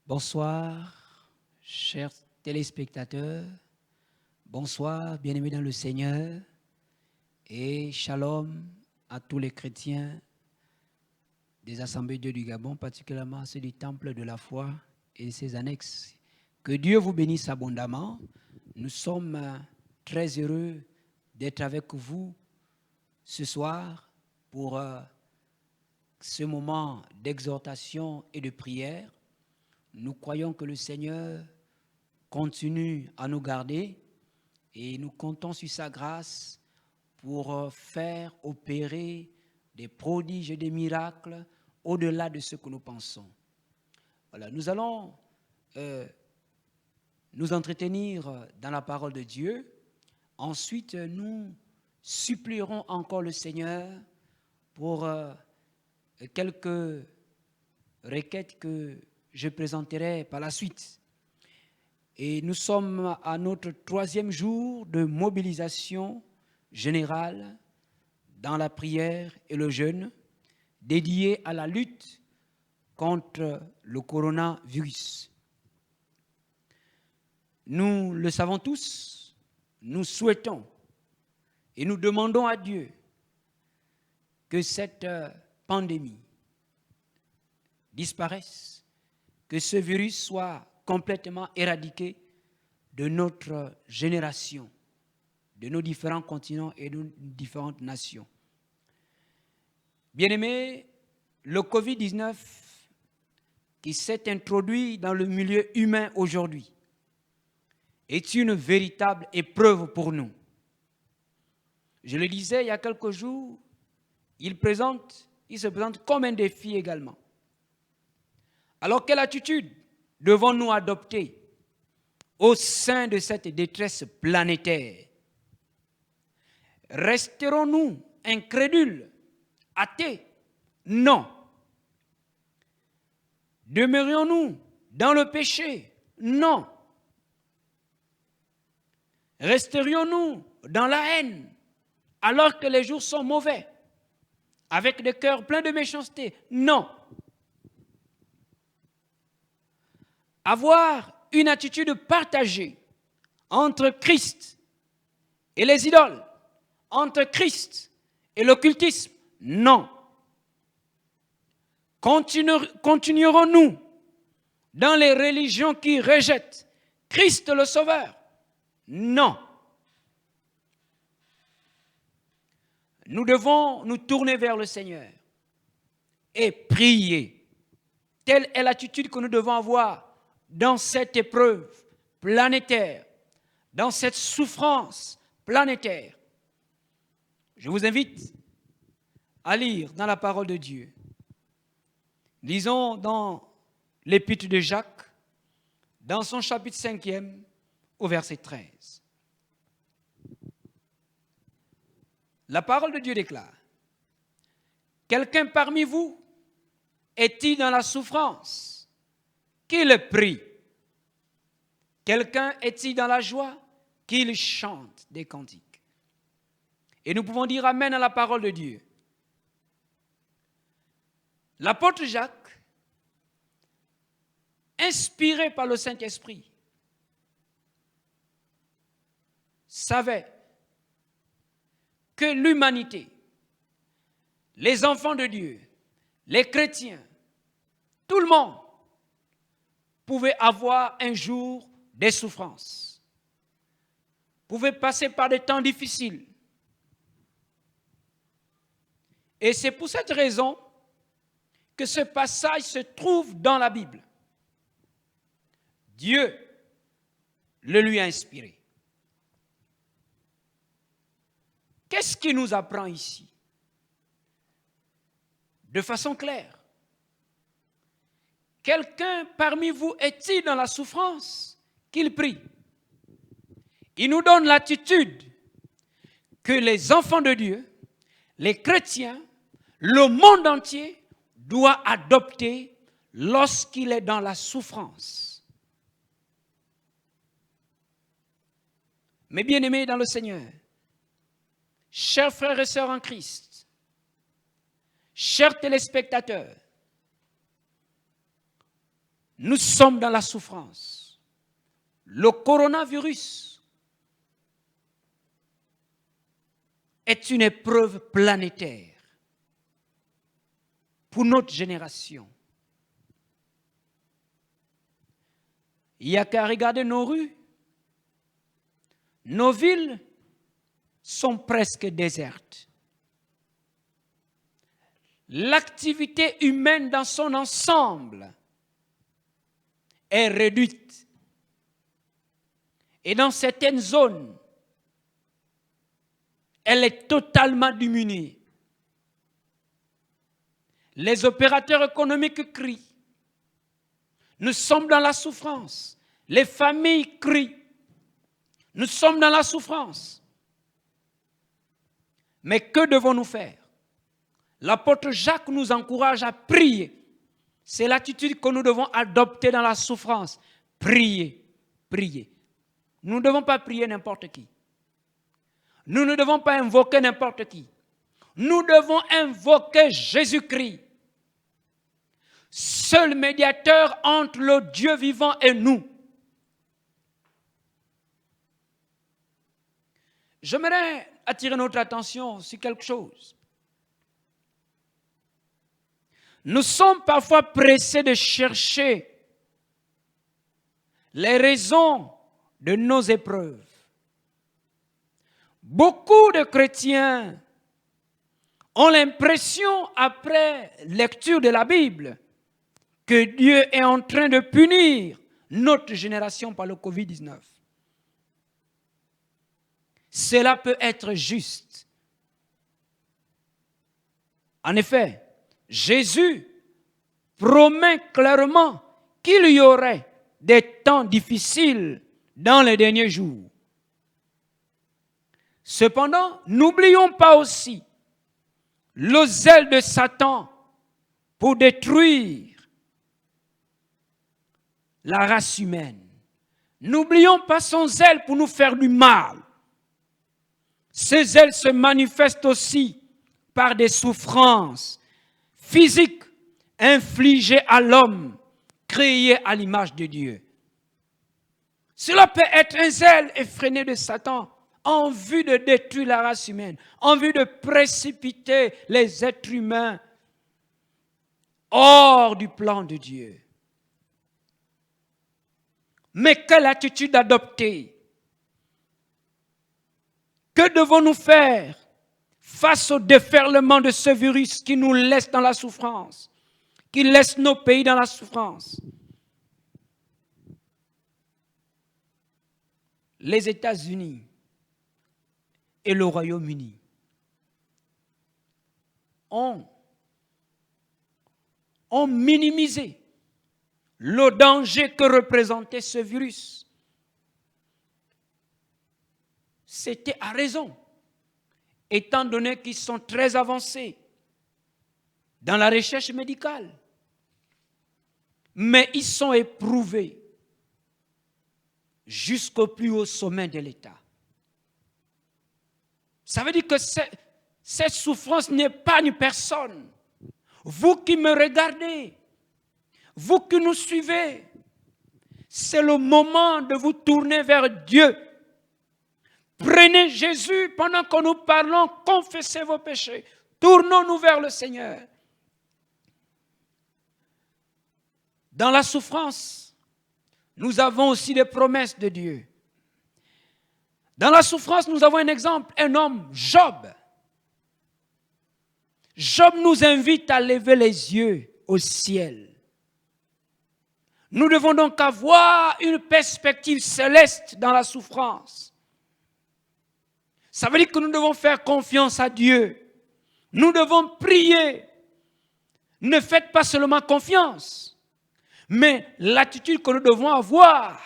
Bonsoir, chers téléspectateurs. Bonsoir, bien-aimés dans le Seigneur. Et shalom à tous les chrétiens des Assemblées de Dieu du Gabon, particulièrement ceux du Temple de la foi et ses annexes. Que Dieu vous bénisse abondamment. Nous sommes très heureux d'être avec vous ce soir pour ce moment d'exhortation et de prière. Nous croyons que le Seigneur continue à nous garder et nous comptons sur sa grâce pour faire opérer des prodiges et des miracles au-delà de ce que nous pensons. Voilà, nous allons nous entretenir dans la parole de Dieu. Ensuite, nous supplierons encore le Seigneur pour quelques requêtes que je présenterai par la suite. Et nous sommes à notre 3e jour de mobilisation générale dans la prière et le jeûne dédié à la lutte contre le coronavirus. Nous le savons tous, nous souhaitons et nous demandons à Dieu que cette pandémie disparaisse, que ce virus soit complètement éradiqué de notre génération, de nos différents continents et de nos différentes nations. Bien-aimés, le Covid-19 qui s'est introduit dans le milieu humain aujourd'hui est une véritable épreuve pour nous. Je le disais il y a quelques jours, il se présente comme un défi également. Alors, quelle attitude devons-nous adopter au sein de cette détresse planétaire? Resterons-nous incrédules, athées? Non. Demeurions-nous dans le péché? Non. Resterions-nous dans la haine alors que les jours sont mauvais, avec des cœurs pleins de méchanceté? Non. Avoir une attitude partagée entre Christ et les idoles, entre Christ et l'occultisme? Non. Continuerons-nous dans les religions qui rejettent Christ le Sauveur? Non. Nous devons nous tourner vers le Seigneur et prier. Telle est l'attitude que nous devons avoir dans cette épreuve planétaire, dans cette souffrance planétaire. Je vous invite à lire dans la parole de Dieu. Lisons dans l'épître de Jacques, dans son chapitre 5e, au verset 13. La parole de Dieu déclare: quelqu'un parmi vous est-il dans la souffrance? Qu'il prie. Quelqu'un est-il dans la joie? Qu'il chante des cantiques. Et nous pouvons dire amen à la parole de Dieu. L'apôtre Jacques, inspiré par le Saint-Esprit, savait que l'humanité, les enfants de Dieu, les chrétiens, tout le monde pouvait avoir un jour des souffrances, pouvait passer par des temps difficiles. Et c'est pour cette raison que ce passage se trouve dans la Bible. Dieu le lui a inspiré. Qu'est-ce qu'il nous apprend ici? De façon claire. Quelqu'un parmi vous est-il dans la souffrance? Qu'il prie. Il nous donne l'attitude que les enfants de Dieu, les chrétiens, le monde entier doit adopter lorsqu'il est dans la souffrance. Mes bien-aimés dans le Seigneur, chers frères et sœurs en Christ, chers téléspectateurs, Nous sommes dans la souffrance. Le coronavirus est une épreuve planétaire pour notre génération. Il n'y a qu'à regarder nos rues. Nos villes sont presque désertes. L'activité humaine dans son ensemble est réduite. Et dans certaines zones, elle est totalement diminuée. Les opérateurs économiques crient. Nous sommes dans la souffrance. Les familles crient. Nous sommes dans la souffrance. Mais que devons-nous faire? L'apôtre Jacques nous encourage à prier. C'est l'attitude que nous devons adopter dans la souffrance. Prier, prier. Nous ne devons pas prier n'importe qui. Nous ne devons pas invoquer n'importe qui. Nous devons invoquer Jésus-Christ, seul médiateur entre le Dieu vivant et nous. J'aimerais attirer notre attention sur quelque chose. Nous sommes parfois pressés de chercher les raisons de nos épreuves. Beaucoup de chrétiens ont l'impression, après lecture de la Bible, que Dieu est en train de punir notre génération par le Covid-19. Cela peut être juste. En effet, Jésus promet clairement qu'il y aurait des temps difficiles dans les derniers jours. Cependant, n'oublions pas aussi le zèle de Satan pour détruire la race humaine. N'oublions pas son zèle pour nous faire du mal. Ce zèle se manifeste aussi par des souffrances physiques infligées à l'homme créé à l'image de Dieu. Cela peut être un zèle effréné de Satan en vue de détruire la race humaine, en vue de précipiter les êtres humains hors du plan de Dieu. Mais quelle attitude adopter? Que devons-nous faire face au déferlement de ce virus qui nous laisse dans la souffrance, qui laisse nos pays dans la souffrance? Les États-Unis et le Royaume-Uni ont minimisé le danger que représentait ce virus. C'était à raison, étant donné qu'ils sont très avancés dans la recherche médicale. Mais ils sont éprouvés jusqu'au plus haut sommet de l'État. Ça veut dire que cette souffrance n'épargne personne. Vous qui me regardez, vous qui nous suivez, c'est le moment de vous tourner vers Dieu. Prenez Jésus pendant que nous parlons, confessez vos péchés. Tournons-nous vers le Seigneur. Dans la souffrance, nous avons aussi des promesses de Dieu. Dans la souffrance, nous avons un exemple, un homme, Job. Job nous invite à lever les yeux au ciel. Nous devons donc avoir une perspective céleste dans la souffrance. Ça veut dire que nous devons faire confiance à Dieu. Nous devons prier. Ne faites pas seulement confiance, mais l'attitude que nous devons avoir,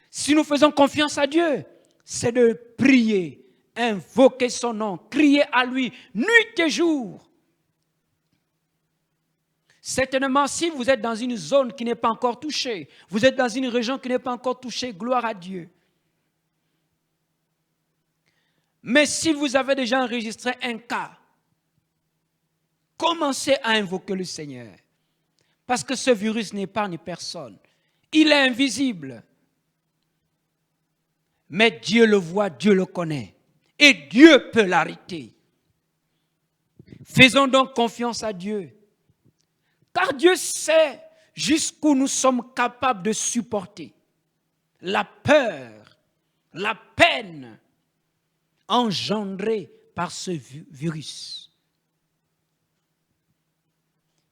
si nous faisons confiance à Dieu, c'est de prier, invoquer son nom, crier à lui, nuit et jour. Certainement, si vous êtes dans une zone qui n'est pas encore touchée, vous êtes dans une région qui n'est pas encore touchée, gloire à Dieu. Mais si vous avez déjà enregistré un cas, commencez à invoquer le Seigneur. Parce que ce virus n'épargne personne. Il est invisible. Mais Dieu le voit, Dieu le connaît. Et Dieu peut l'arrêter. Faisons donc confiance à Dieu. Car Dieu sait jusqu'où nous sommes capables de supporter la peur, la peine engendrée par ce virus.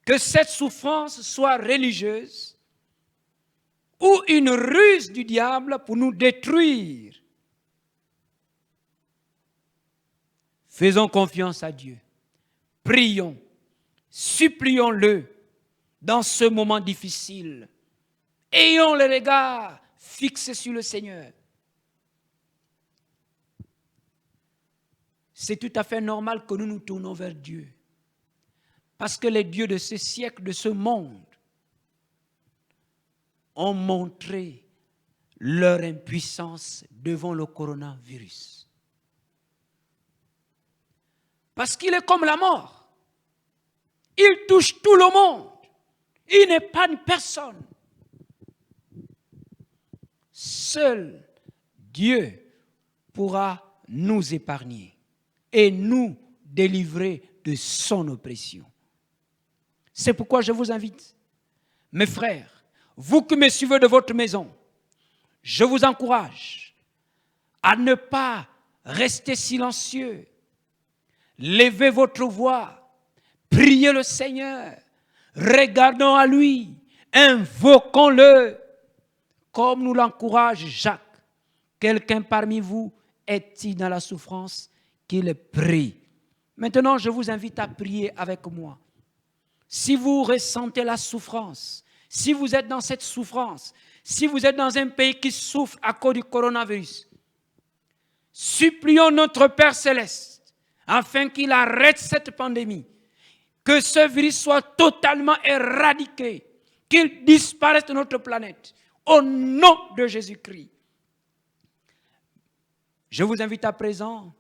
Que cette souffrance soit religieuse ou une ruse du diable pour nous détruire. Faisons confiance à Dieu. Prions, supplions-le dans ce moment difficile. Ayons le regard fixé sur le Seigneur. C'est tout à fait normal que nous nous tournons vers Dieu. Parce que les dieux de ce siècle, de ce monde, ont montré leur impuissance devant le coronavirus. Parce qu'il est comme la mort. Il touche tout le monde. Il n'épargne personne. Seul Dieu pourra nous épargner et nous délivrer de son oppression. C'est pourquoi je vous invite, mes frères, vous qui me suivez de votre maison, je vous encourage à ne pas rester silencieux. Levez votre voix, priez le Seigneur, regardons à lui, invoquons-le, comme nous l'encourage Jacques. Quelqu'un parmi vous est-il dans la souffrance? Qu'il prie. Maintenant, je vous invite à prier avec moi. Si vous ressentez la souffrance, si vous êtes dans cette souffrance, si vous êtes dans un pays qui souffre à cause du coronavirus, supplions notre Père Céleste afin qu'il arrête cette pandémie, que ce virus soit totalement éradiqué, qu'il disparaisse de notre planète, au nom de Jésus-Christ. Je vous invite à présent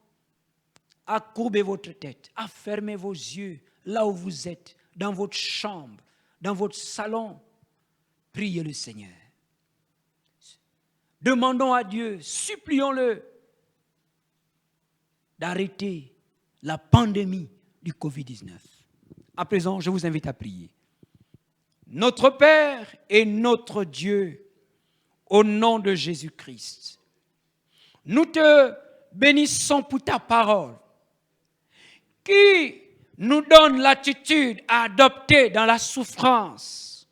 à courber votre tête, à fermer vos yeux là où vous êtes, dans votre chambre, dans votre salon. Priez le Seigneur. Demandons à Dieu, supplions-le d'arrêter la pandémie du Covid-19. À présent, je vous invite à prier. Notre Père et notre Dieu, au nom de Jésus-Christ, nous te bénissons pour ta parole qui nous donne l'attitude à adopter dans la souffrance.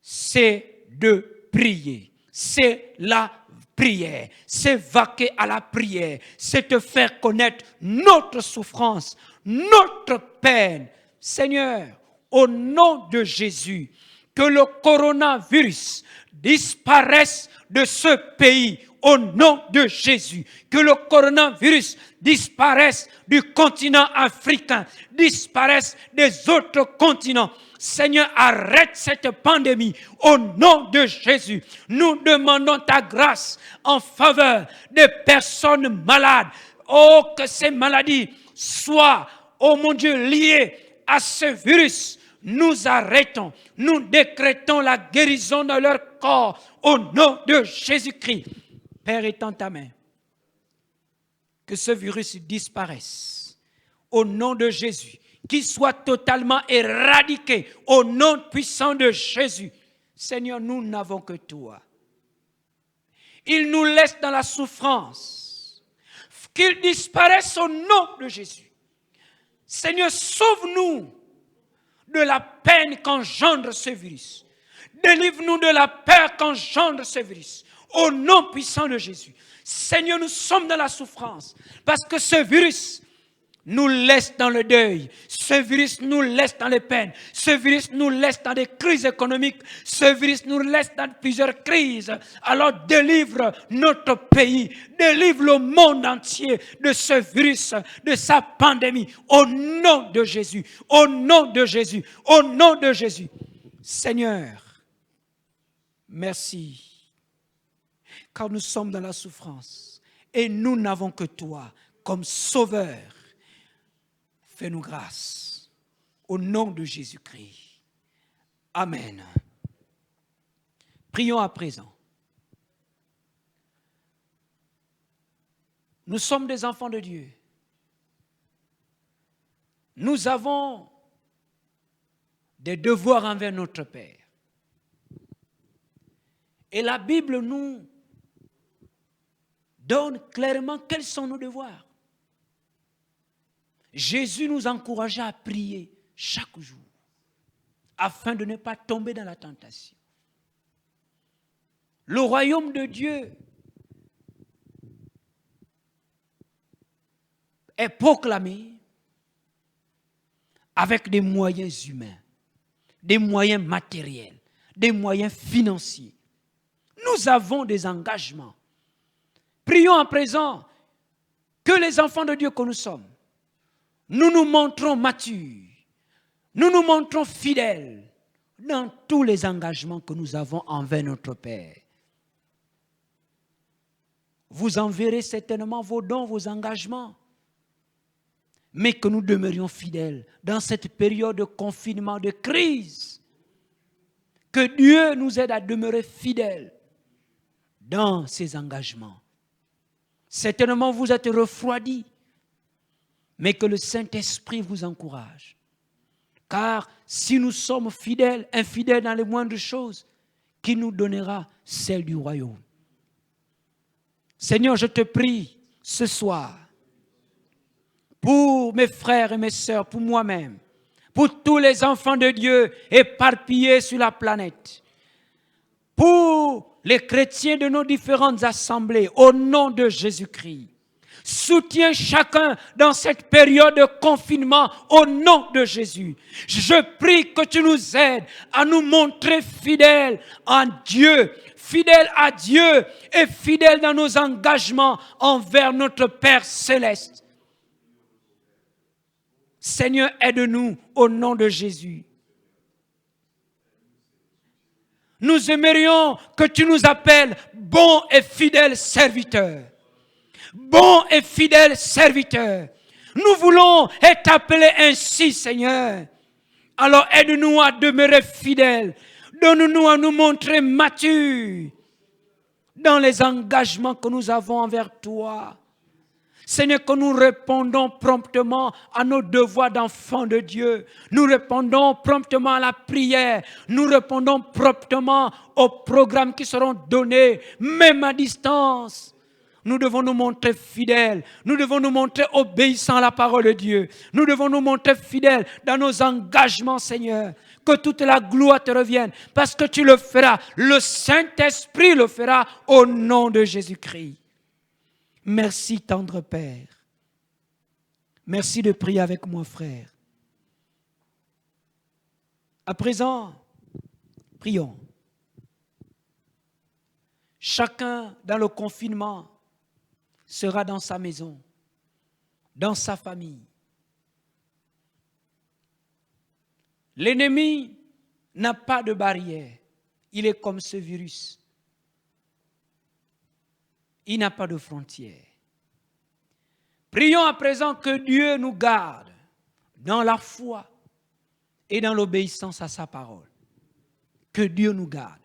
C'est de prier, c'est la prière, c'est vaquer à la prière, c'est te faire connaître notre souffrance, notre peine. Seigneur, au nom de Jésus, que le coronavirus disparaisse de ce pays. Au nom de Jésus, que le coronavirus disparaisse du continent africain, disparaisse des autres continents. Seigneur, arrête cette pandémie. Au nom de Jésus, nous demandons ta grâce en faveur des personnes malades. Oh, que ces maladies soient, oh mon Dieu, liées à ce virus. Nous arrêtons, nous décrétons la guérison de leur corps au nom de Jésus-Christ. Père, étends ta main, que ce virus disparaisse au nom de Jésus, qu'il soit totalement éradiqué au nom puissant de Jésus. Seigneur, nous n'avons que toi. Il nous laisse dans la souffrance, qu'il disparaisse au nom de Jésus. Seigneur, sauve-nous de la peine qu'engendre ce virus. Délivre-nous de la peur qu'engendre ce virus. Au nom puissant de Jésus. Seigneur, nous sommes dans la souffrance parce que ce virus nous laisse dans le deuil. Ce virus nous laisse dans les peines. Ce virus nous laisse dans des crises économiques. Ce virus nous laisse dans plusieurs crises. Alors délivre notre pays. Délivre le monde entier de ce virus, de sa pandémie. Au nom de Jésus. Au nom de Jésus. Au nom de Jésus. Seigneur, merci. Car nous sommes dans la souffrance et nous n'avons que toi comme sauveur. Fais-nous grâce au nom de Jésus-Christ. Amen. Prions à présent. Nous sommes des enfants de Dieu. Nous avons des devoirs envers notre Père. Et la Bible nous donne clairement quels sont nos devoirs. Jésus nous encourageait à prier chaque jour afin de ne pas tomber dans la tentation. Le royaume de Dieu est proclamé avec des moyens humains, des moyens matériels, des moyens financiers. Nous avons des engagements. Prions à présent que les enfants de Dieu que nous sommes, nous nous montrons matures, nous nous montrons fidèles dans tous les engagements que nous avons envers notre Père. Vous enverrez certainement vos dons, vos engagements, mais que nous demeurions fidèles dans cette période de confinement, de crise. Que Dieu nous aide à demeurer fidèles dans ces engagements. Certainement vous êtes refroidis, mais que le Saint-Esprit vous encourage. Car si nous sommes fidèles, infidèles dans les moindres choses, qui nous donnera celle du royaume? Seigneur, je te prie ce soir, pour mes frères et mes sœurs, pour moi-même, pour tous les enfants de Dieu éparpillés sur la planète, pour les chrétiens de nos différentes assemblées, au nom de Jésus-Christ. Soutiens chacun dans cette période de confinement au nom de Jésus. Je prie que tu nous aides à nous montrer fidèles en Dieu, fidèles à Dieu et fidèles dans nos engagements envers notre Père céleste. Seigneur, aide-nous au nom de Jésus. Nous aimerions que tu nous appelles bons et fidèles serviteurs. Bons et fidèles serviteurs. Nous voulons être appelés ainsi, Seigneur. Alors aide-nous à demeurer fidèles. Donne-nous à nous montrer matures dans les engagements que nous avons envers toi. Seigneur, que nous répondons promptement à nos devoirs d'enfants de Dieu. Nous répondons promptement à la prière. Nous répondons promptement aux programmes qui seront donnés, même à distance. Nous devons nous montrer fidèles. Nous devons nous montrer obéissants à la parole de Dieu. Nous devons nous montrer fidèles dans nos engagements, Seigneur. Que toute la gloire te revienne. Parce que tu le feras. Le Saint-Esprit le fera au nom de Jésus-Christ. Merci, tendre Père. Merci de prier avec moi, frère. À présent, prions. Chacun dans le confinement sera dans sa maison, dans sa famille. L'ennemi n'a pas de barrière. Il est comme ce virus. Il n'a pas de frontières. Prions à présent que Dieu nous garde dans la foi et dans l'obéissance à sa parole. Que Dieu nous garde.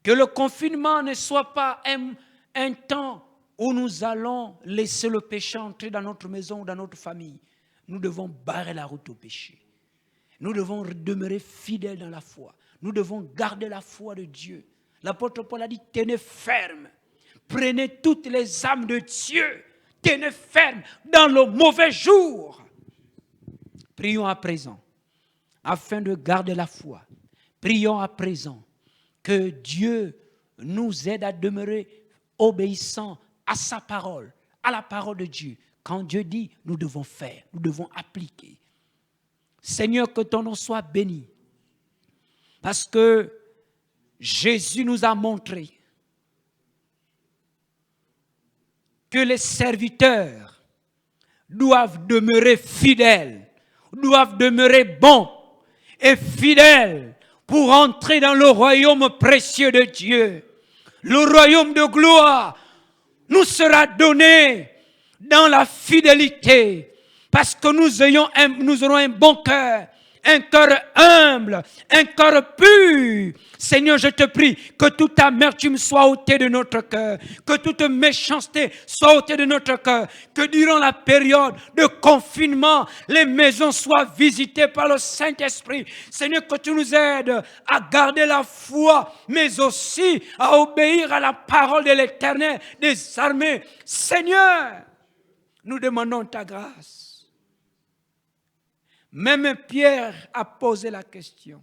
Que le confinement ne soit pas un temps où nous allons laisser le péché entrer dans notre maison ou dans notre famille. Nous devons barrer la route au péché. Nous devons demeurer fidèles dans la foi. Nous devons garder la foi de Dieu. L'apôtre Paul a dit, tenez ferme. Prenez toutes les âmes de Dieu. Tenez ferme dans le mauvais jour. Prions à présent, afin de garder la foi. Prions à présent que Dieu nous aide à demeurer obéissants à sa parole, à la parole de Dieu. Quand Dieu dit, nous devons faire, nous devons appliquer. Seigneur, que ton nom soit béni. Parce que Jésus nous a montré que les serviteurs doivent demeurer fidèles, doivent demeurer bons et fidèles pour entrer dans le royaume précieux de Dieu. Le royaume de gloire nous sera donné dans la fidélité parce que nous aurons un bon cœur un cœur humble, un cœur pur. Seigneur, je te prie que toute amertume soit ôtée de notre cœur, que toute méchanceté soit ôtée de notre cœur, que durant la période de confinement, les maisons soient visitées par le Saint-Esprit. Seigneur, que tu nous aides à garder la foi, mais aussi à obéir à la parole de l'Éternel des armées. Seigneur, nous demandons ta grâce. Même Pierre a posé la question.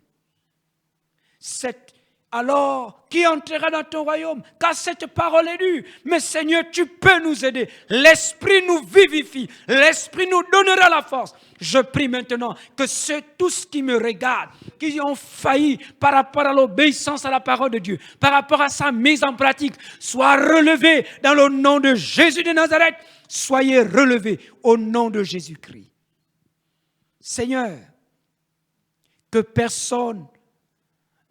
Alors, qui entrera dans ton royaume? Car cette parole est dure. Mais Seigneur, tu peux nous aider. L'Esprit nous vivifie. L'Esprit nous donnera la force. Je prie maintenant que tous qui me regardent, qui ont failli par rapport à l'obéissance à la parole de Dieu, par rapport à sa mise en pratique, soient relevés dans le nom de Jésus de Nazareth. Soyez relevés au nom de Jésus-Christ. Seigneur, que personne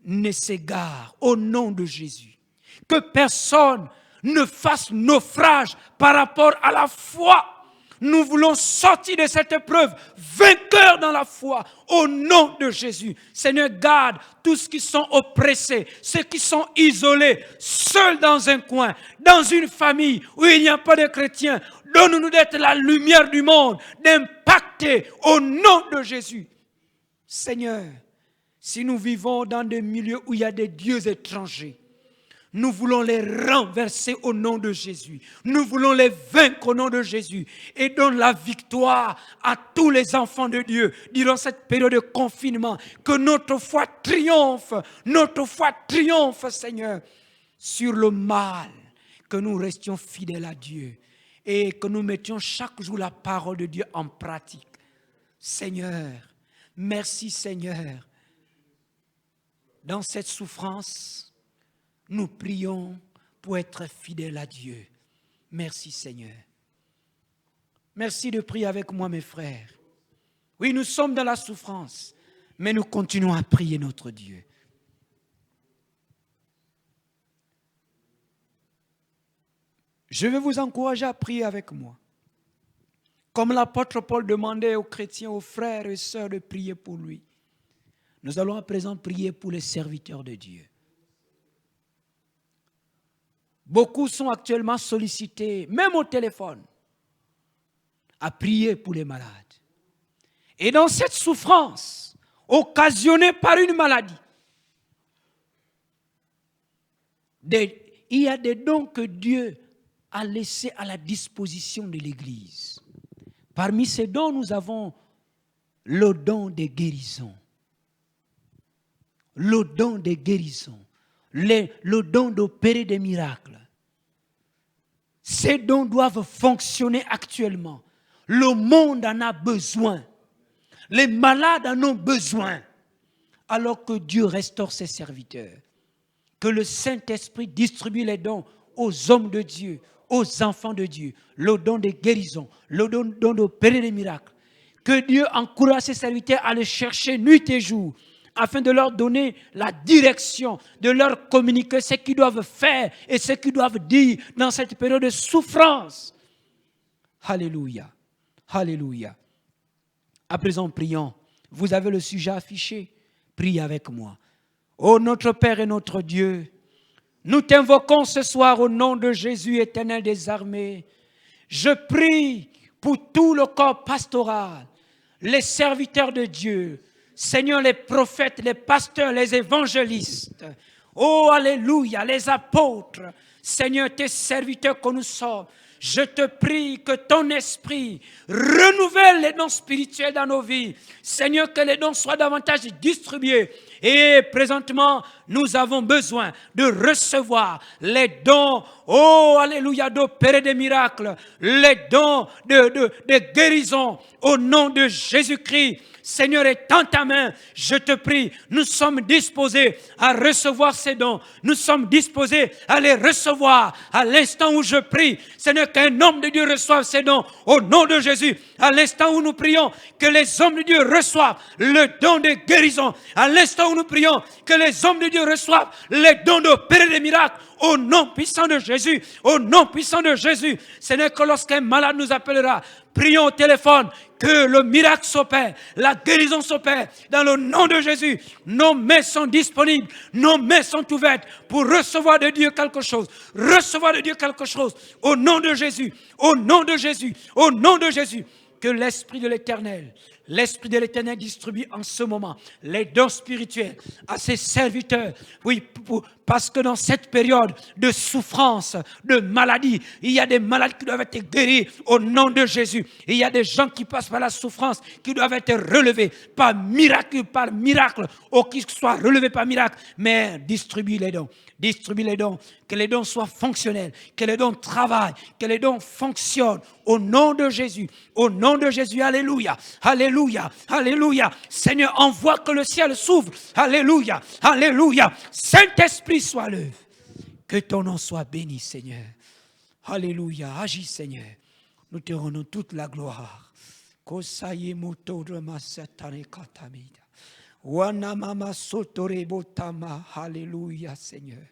ne s'égare au nom de Jésus. Que personne ne fasse naufrage par rapport à la foi. Nous voulons sortir de cette épreuve vainqueurs dans la foi au nom de Jésus. Seigneur, garde tous ceux qui sont oppressés, ceux qui sont isolés, seuls dans un coin, dans une famille où il n'y a pas de chrétiens. Donne-nous d'être la lumière du monde, d'impacter au nom de Jésus. Seigneur, si nous vivons dans des milieux où il y a des dieux étrangers, nous voulons les renverser au nom de Jésus. Nous voulons les vaincre au nom de Jésus. Et donne la victoire à tous les enfants de Dieu durant cette période de confinement. Que notre foi triomphe, Seigneur, sur le mal. Que nous restions fidèles à Dieu et que nous mettions chaque jour la parole de Dieu en pratique. Seigneur, merci Seigneur. Dans cette souffrance, nous prions pour être fidèles à Dieu. Merci Seigneur. Merci de prier avec moi mes frères. Oui, nous sommes dans la souffrance, mais nous continuons à prier notre Dieu. Je vais vous encourager à prier avec moi. Comme l'apôtre Paul demandait aux chrétiens, aux frères et sœurs de prier pour lui. Nous allons à présent prier pour les serviteurs de Dieu. Beaucoup sont actuellement sollicités, même au téléphone, à prier pour les malades. Et dans cette souffrance occasionnée par une maladie, il y a des dons que Dieu a laissés à la disposition de l'Église. Parmi ces dons, nous avons le don des guérisons. Le don des guérisons. Le don d'opérer des miracles. Ces dons doivent fonctionner actuellement. Le monde en a besoin. Les malades en ont besoin. Alors que Dieu restaure ses serviteurs. Que le Saint-Esprit distribue les dons aux hommes de Dieu, aux enfants de Dieu. Le don des guérisons, le don d'opérer des miracles. Que Dieu encourage ses serviteurs à les chercher nuit et jour, afin de leur donner la direction, de leur communiquer ce qu'ils doivent faire et ce qu'ils doivent dire dans cette période de souffrance. Alléluia. Alléluia. À présent, prions. Vous avez le sujet affiché. Priez avec moi. Ô notre Père et notre Dieu, nous t'invoquons ce soir au nom de Jésus, éternel des armées. Je prie pour tout le corps pastoral, les serviteurs de Dieu, Seigneur, les prophètes, les pasteurs, les évangélistes. Oh, alléluia, les apôtres. Seigneur, tes serviteurs que nous sommes. Je te prie que ton esprit renouvelle les dons spirituels dans nos vies. Seigneur, que les dons soient davantage distribués. Et présentement, nous avons besoin de recevoir les dons, oh alléluia, d'opérer des miracles, les dons de guérison au nom de Jésus-Christ. Seigneur, étends ta main, je te prie, nous sommes disposés à recevoir ces dons. Nous sommes disposés à les recevoir à l'instant où je prie. Seigneur, qu'un homme de Dieu reçoive ces dons au nom de Jésus. À l'instant où nous prions, que les hommes de Dieu reçoivent le don de guérison. À l'instant où nous prions, que les hommes de Dieu reçoivent les dons d'opérer des miracles au nom puissant de Jésus, au nom puissant de Jésus. Ce n'est que lorsqu'un malade nous appellera, prions au téléphone, que le miracle s'opère, la guérison s'opère. Dans le nom de Jésus, nos mains sont disponibles, nos mains sont ouvertes pour recevoir de Dieu quelque chose. Recevoir de Dieu quelque chose. Au nom de Jésus, au nom de Jésus, au nom de Jésus. Que l'Esprit de l'Éternel distribue en ce moment les dons spirituels à ses serviteurs. Oui, parce que dans cette période de souffrance, de maladie, il y a des malades qui doivent être guéris au nom de Jésus. Il y a des gens qui passent par la souffrance qui doivent être relevés par miracle, ou qui soient relevés par miracle. Mais distribue les dons. Distribue les dons, que les dons soient fonctionnels, que les dons travaillent, que les dons fonctionnent au nom de Jésus, au nom de Jésus, alléluia, alléluia, alléluia. Seigneur, envoie que le ciel s'ouvre, alléluia, alléluia. Saint-Esprit soit levé, que ton nom soit béni, Seigneur, alléluia, agis, Seigneur, nous te rendons toute la gloire. Alléluia, Seigneur.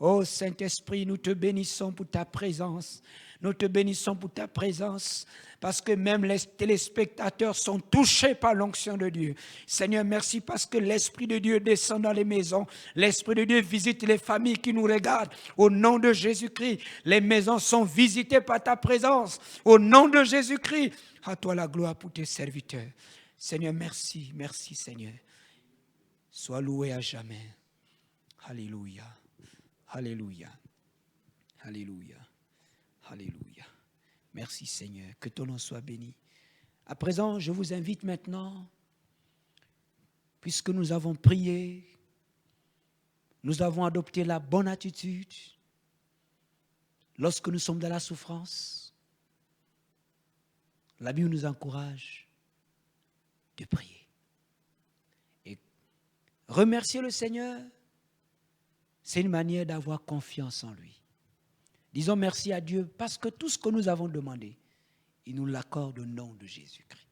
Oh Saint-Esprit, nous te bénissons pour ta présence. Nous te bénissons pour ta présence parce que même les téléspectateurs sont touchés par l'onction de Dieu. Seigneur, merci parce que l'Esprit de Dieu descend dans les maisons. L'Esprit de Dieu visite les familles qui nous regardent. Au nom de Jésus-Christ, les maisons sont visitées par ta présence. Au nom de Jésus-Christ, à toi la gloire pour tes serviteurs. Seigneur, merci, merci Seigneur. Sois loué à jamais. Alléluia, alléluia, alléluia, alléluia. Merci Seigneur, que ton nom soit béni. À présent, je vous invite maintenant, puisque nous avons prié, nous avons adopté la bonne attitude lorsque nous sommes dans la souffrance. La Bible nous encourage de prier. Et remercier le Seigneur, c'est une manière d'avoir confiance en lui. Disons merci à Dieu parce que tout ce que nous avons demandé, il nous l'accorde au nom de Jésus-Christ.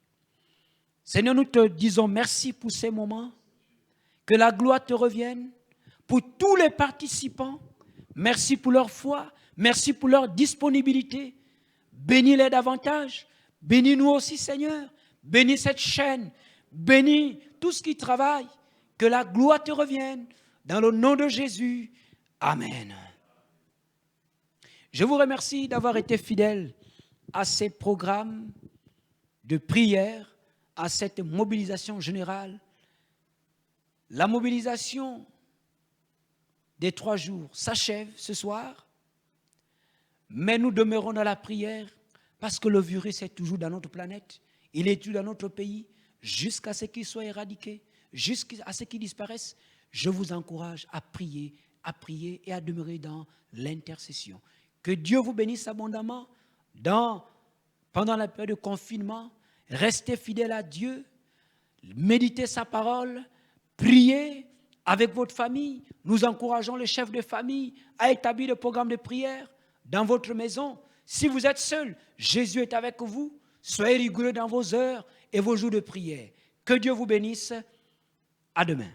Seigneur, nous te disons merci pour ces moments, que la gloire te revienne, pour tous les participants, merci pour leur foi, merci pour leur disponibilité, bénis-les davantage, bénis-nous aussi Seigneur, bénis cette chaîne, bénis tout ce qui travaille, que la gloire te revienne, dans le nom de Jésus, Amen. Je vous remercie d'avoir été fidèles à ces programmes de prière, à cette mobilisation générale. La mobilisation des 3 jours s'achève ce soir, mais nous demeurons dans la prière parce que le virus est toujours dans notre planète, il est toujours dans notre pays, jusqu'à ce qu'il soit éradiqué, jusqu'à ce qu'il disparaisse. Je vous encourage à prier et à demeurer dans l'intercession. Que Dieu vous bénisse abondamment pendant la période de confinement. Restez fidèles à Dieu, méditez sa parole, priez avec votre famille. Nous encourageons les chefs de famille à établir des programmes de prière dans votre maison. Si vous êtes seul, Jésus est avec vous. Soyez rigoureux dans vos heures et vos jours de prière. Que Dieu vous bénisse. À demain.